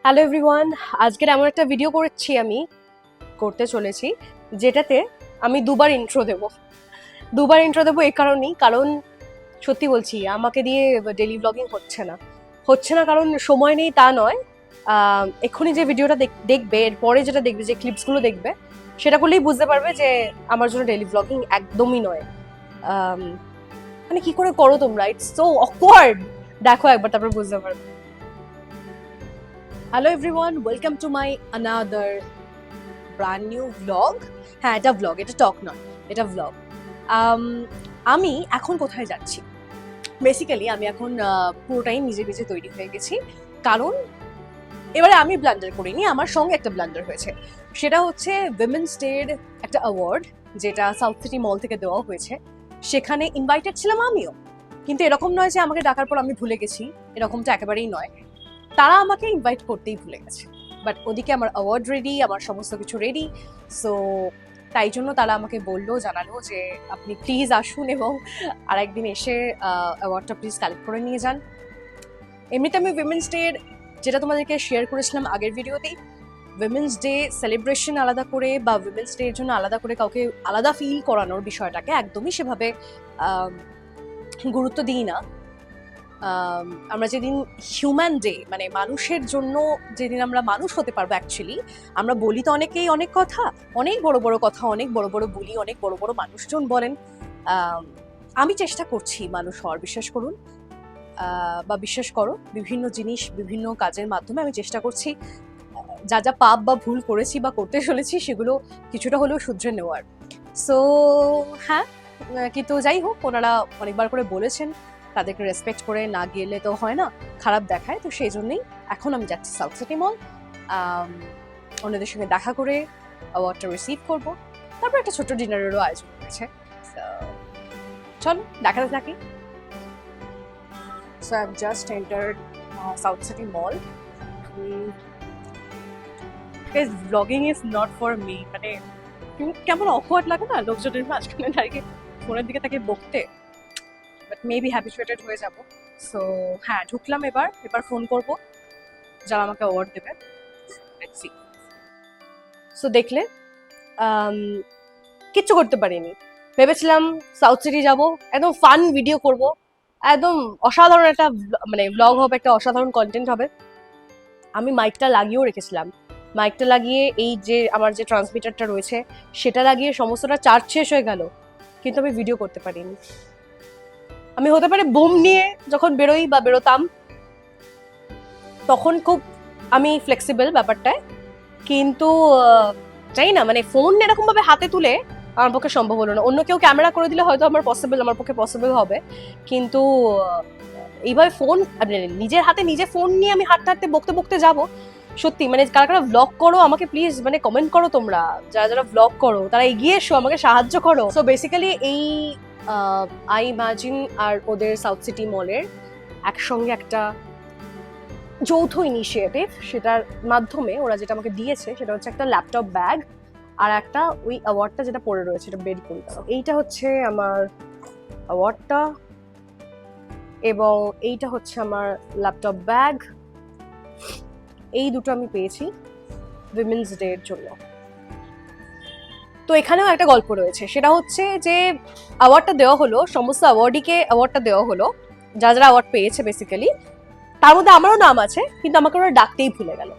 Hello everyone, আজকের এমন একটা ভিডিও করতে চলেছি যেটাতে আমি দুবার ইন্ট্রো দেবো এই কারণেই, কারণ সত্যি বলছি আমাকে দিয়ে ডেইলি ব্লগিং হচ্ছে না কারণ সময় নেই তা নয়। এক্ষুনি যে ভিডিওটা দেখবে, এরপরে যেটা দেখবে, যে ক্লিপসগুলো দেখবে, সেটা করলেই বুঝতে পারবে যে আমার জন্য ডেইলি ব্লগিং একদমই নয়। মানে কি করে করো তোমরা, ইটস সো অকওয়ার্ড। দেখো একবার, তারপর বুঝতে পারবে। Hello everyone, welcome to my another brand new blog. হ্যাঁ, এটা ব্লগ, এটা টক নয়, এটা ব্লগ। আমি এখন কোথায় যাচ্ছি? বেসিক্যালি আমি এখন পুরোটাই নিজে নিজে তৈরি হয়ে গেছি, কারণ এবারে আমি ব্লান্ডার করিনি, আমার সঙ্গে একটা ব্লান্ডার হয়েছে। সেটা হচ্ছে উইমেন্স ডের একটা অ্যাওয়ার্ড, যেটা সাউথ সিটি মল থেকে দেওয়া হয়েছে। সেখানে ইনভাইটেড ছিলাম আমিও, কিন্তু এরকম নয় যে আমাকে ডাকার পর আমি ভুলে গেছি, এরকমটা একেবারেই নয়। তারা আমাকে ইনভাইট করতেই ভুলে গেছে, বাট ওদিকে আমার অ্যাওয়ার্ড রেডি, আমার সমস্ত কিছু রেডি। সো তাই জন্য তারা আমাকে জানালো যে আপনি প্লিজ আসুন এবং আর একদিন এসে অ্যাওয়ার্ডটা প্লিজ কালেক্ট করে নিয়ে যান। এমনিতে আমি উইমেন্স ডে, যেটা তোমাদেরকে শেয়ার করেছিলাম আগের ভিডিওতেই, উইমেন্স ডে সেলিব্রেশন আলাদা করে বা উইমেন্স ডে এর জন্য আলাদা করে কাউকে আলাদা ফিল করানোর বিষয়টাকে একদমই সেভাবে গুরুত্ব দিই না। আমরা যেদিন হিউম্যান ডে, মানে মানুষের জন্য যেদিন আমরা মানুষ হতে পারবো, অ্যাকচুয়ালি আমরা বলি তো অনেকেই অনেক কথা, অনেক বড় বড় কথা, অনেক বড় বড় বলি, অনেক বড় বড় মানুষজন বলেন। আমি চেষ্টা করছি মানুষ হওয়ার, বিশ্বাস করুন বা বিশ্বাস করো, বিভিন্ন জিনিস বিভিন্ন কাজের মাধ্যমে আমি চেষ্টা করছি যা যা পাপ বা ভুল করেছি বা করতে চলেছি সেগুলো কিছুটা হলেও শুধরে নেওয়ার। সো হ্যাঁ, কিন্তু যাই হোক, ওনারা অনেকবার করে বলেছেন তাদেরকে রেসপেক্ট করে না গেলে তো হয় না, খারাপ দেখায়। তো সেই জন্যই এখন আমি যাচ্ছি সাউথ সিটি মল, ওনাদের সঙ্গে দেখা করে অ্যাওয়ার্ডটা রিসিভ করবো, তারপর একটা ছোট্ট ডিনারেরও আয়োজন করেছে। চলো দেখাতে থাকি। So I have just entered south city mall. Blogging is not for me, মানে কেমন অকওয়ার্ড লাগে না লোকজনের মাঝখানে দাঁড়িয়ে ফোনের দিকে তাকে বকতে, বাট মেবি হ্যাবিচুয়েটেড হয়ে যাব। সো হ্যাঁ, ঢুকলাম। এবার ফোন করব যারা আমাকে অ্যাওয়ার্ড দেবে। Let's see. সো দেখলে কিচ্ছু করতে পারিনি। ভেবেছিলাম সাউথ সিটি যাব, একদম ফান ভিডিও করব, একদম অসাধারণ একটা মানে ব্লগ হবে, একটা অসাধারণ কন্টেন্ট হবে। আমি মাইকটা লাগিয়েও রেখেছিলাম, মাইকটা লাগিয়ে এই যে আমার যে ট্রান্সমিটারটা রয়েছে সেটা লাগিয়ে সমস্তটা চার্জ শেষ হয়ে গেল, কিন্তু আমি ভিডিও করতে পারিনি। আমি হতে পারে বুম নিয়ে যখন বেরোই বা বেরোতাম তখন খুব আমি ফ্লেক্সিবল ব্যাপারটায়, কিন্তু জানি না, মানে ফোন এরকম ভাবে হাতে তুলে আমার পক্ষে সম্ভব হলো না। অন্য কেউ ক্যামেরা করে দিলে হয়তো আমার পক্ষে পসিবল হবে, কিন্তু এইভাবে ফোন নিজের হাতে নিজে ফোন নিয়ে আমি হাঁটতে হাঁটতে বকতে বকতে যাবো। সত্যি মানে কারা কারা ব্লগ করো আমাকে প্লিজ মানে কমেন্ট করো, তোমরা যারা যারা ব্লগ করো তারা এগিয়ে এসো, আমাকে সাহায্য করো। সো বেসিক্যালি এই আই ইমাজিন আর ওদের সাউথ সিটি মলের একসঙ্গে একটা যৌথ ইনিশিয়েটিভ, সেটার মাধ্যমে ওরা যেটা আমাকে দিয়েছে সেটা হচ্ছে একটা ল্যাপটপ ব্যাগ আর একটা ওই অ্যাওয়ার্ডটা যেটা পড়ে রয়েছে, এটা বের করি। এইটা হচ্ছে আমার অ্যাওয়ার্ডটা এবং এইটা হচ্ছে আমার ল্যাপটপ ব্যাগ। এই দুটো আমি পেয়েছি উইমেন্স ডে এর জন্য। তো এখানেও একটা গল্প রয়েছে, সেটা হচ্ছে যে অ্যাওয়ার্ডটা দেওয়া হলো, সমস্ত অ্যাওয়ার্ডিকে অ্যাওয়ার্ডটা দেওয়া হলো, যারা যারা অ্যাওয়ার্ড পেয়েছে বেসিক্যালি, তার মধ্যে আমারও নাম আছে, কিন্তু আমাকে ওরা ডাকতেই ভুলে গেল।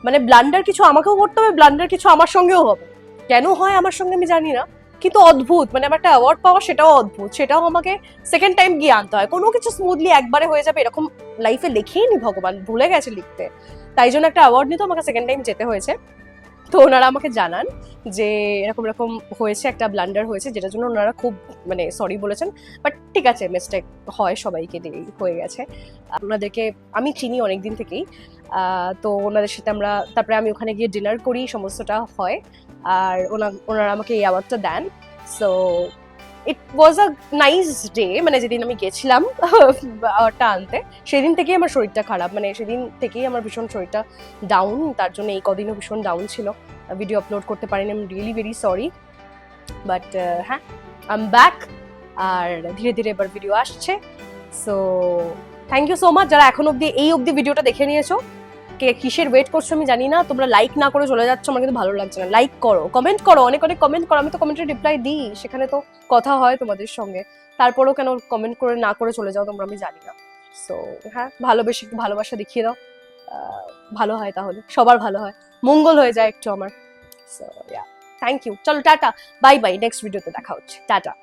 মানে ব্লান্ডার কিছু আমাকেও করতে হবে, ব্লান্ডার কিছু আমার সঙ্গেও হবে। কেন হয় আমার সঙ্গে আমি জানি না, কিন্তু অদ্ভুত, মানে আমার একটা অ্যাওয়ার্ড পাওয়া সেটাও অদ্ভুত, সেটাও আমাকে সেকেন্ড টাইম গিয়ে আনতে হয়। কোনো কিছু স্মুথলি একবারে হয়ে যাবে এরকম লাইফে লেখেই নি ভগবান, ভুলে গেছে লিখতে। তাই জন্য একটা অ্যাওয়ার্ড নিতে আমাকে সেকেন্ড টাইম যেতে হয়েছে। তো ওনারা আমাকে জানান যে এরকম এরকম হয়েছে, একটা ব্লান্ডার হয়েছে, যেটার জন্য ওনারা খুব মানে সরি বলেছেন। বাট ঠিক আছে, মিস্টেক হয়, সবাইকে দিয়েই হয়ে গেছে। ওনাদেরকে আমি চিনি অনেকদিন থেকেই, তো ওনাদের সাথে তারপরে আমি ওখানে গিয়ে ডিনার করি, সমস্তটা হয়, আর ওনারা আমাকে এই অ্যাওয়ার্ডটা দেন। So it was a nice day. মানে যেদিন আমি গেছিলাম অ্যাওয়ার্ডটা আনতে, সেদিন থেকেই আমার শরীরটা খারাপ, মানে সেদিন থেকেই আমার ভীষণ শরীরটা ডাউন, তার জন্য এই কদিনও ভীষণ ডাউন ছিল, ভিডিও আপলোড করতে পারিনি, আমি রিয়েলি ভেরি সরি। বাট হ্যাঁ, আই এম ব্যাক, আর ধীরে ধীরে এবার ভিডিও আসছে। So thank you so much যারা এখন অব্দি এই অব্দি ভিডিওটা দেখে নিয়েছো। কে কিসের ওয়েট করছো আমি জানি না, তোমরা লাইক না করে চলে যাচ্ছ, আমার কিন্তু ভালো লাগছে না। লাইক করো, কমেন্ট করো, অনেক অনেক কমেন্ট করো, আমি তো কমেন্টের রিপ্লাই দিই, সেখানে তো কথা হয় তোমাদের সঙ্গে, তারপরেও কেন কমেন্ট করে না করে চলে যাও তোমরা আমি জানি না। সো হ্যাঁ, ভালোবেসে একটু ভালোবাসা দেখিয়ে দাও, ভালো হয়, তাহলে সবার ভালো হয়, মঙ্গল হয়ে যায় একটু আমার। সো ইয়া, থ্যাংক ইউ, চলো টাটা, বাই বাই, নেক্সট ভিডিওতে দেখা হচ্ছে, টাটা।